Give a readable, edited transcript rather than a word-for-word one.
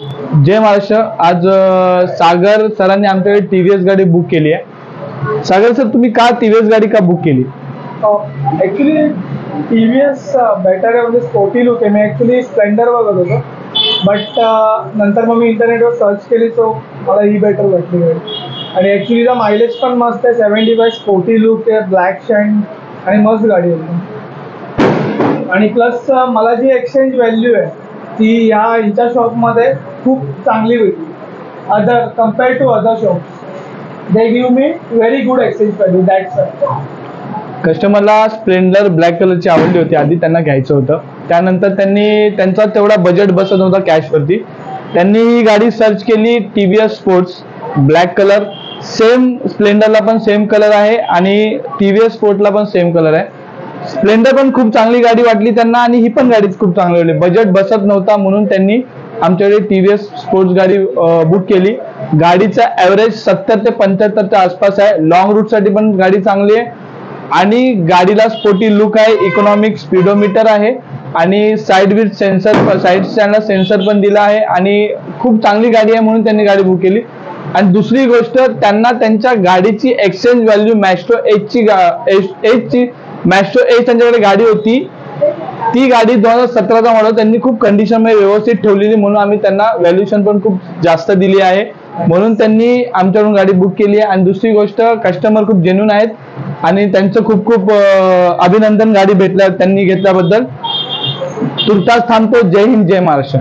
जय महाराष्ट्र. आज सागर सरांनी आमच्याकडे टीव्हीएस गाडी बुक केली आहे. सागर सर, तुम्ही का टीव्हीएस गाडी का बुक केली? ॲक्च्युली टीव्हीएस बेटर आहे, म्हणजे स्पोर्टी लुक आहे. मी ॲक्च्युली स्प्लेंडर बघत होतो, बट नंतर मग मी इंटरनेटवर सर्च केली, सो मला ही बेटर वाटली गाडी. आणि ॲक्च्युलीचा मायलेज पण मस्त आहे, 75. स्पोर्टी लुक आहे, ब्लॅक शाईन आणि मस्त गाडी आहे. आणि प्लस मला जी एक्सचेंज व्हॅल्यू आहे ती हिच्या शॉपमध्ये खूप चांगली भेटली. Other compare to other shops they give me very good exchange value. That's कस्टमरला स्प्लेंडर ब्लॅक कलरची आवडली होती, आधी त्यांना घ्यायचं होतं. त्यानंतर त्यांचा तेवढा बजेट बसत नव्हता कॅशवरती. त्यांनी ही गाडी सर्च केली, TVS sports black colour. Same स्प्लेंडरला पण सेम कलर आहे आणि टीव्हीएस स्पोर्ट्सला पण सेम कलर आहे. स्प्लेंडर पण खूप चांगली गाडी वाटली त्यांना आणि ही पण गाडी खूप चांगली वाटली. बजेट बसत नव्हता म्हणून त्यांनी आमच्याकडे टीव्हीएस स्पोर्ट्स गाडी बुक केली. गाडीचा ॲव्हरेज 70 ते 75च्या आसपास आहे. लॉंग रूटसाठी पण गाडी चांगली आहे आणि गाडीला स्पोर्टी लुक आहे. इकॉनॉमिक स्पीडोमीटर आहे आणि साईड व्हील सेन्सर, साईड स्टँडला सेन्सर पण दिला आहे आणि खूप चांगली गाडी आहे म्हणून त्यांनी गाडी बुक केली. आणि दुसरी गोष्ट, त्यांना त्यांच्या गाडीची एक्सचेंज व्हॅल्यू मॅस्ट्रो एजची मॅस्ट्रो एज त्यांच्याकडे गाडी होती. ती गाडी 2017चा मॉडेल त्यांनी खूप कंडिशनमध्ये व्यवस्थित ठेवलेली, म्हणून आम्ही त्यांना व्हॅल्युएशन पण खूप जास्त दिली आहे, म्हणून त्यांनी आमच्याकडून गाडी बुक केली आहे. आणि दुसरी गोष्ट, कस्टमर खूप जेन्युइन आहेत आणि त्यांचं खूप खूप अभिनंदन गाडी त्यांनी घेतल्याबद्दल. तुर्तास थांबतो. जय हिंद, जय महाराष्ट्र.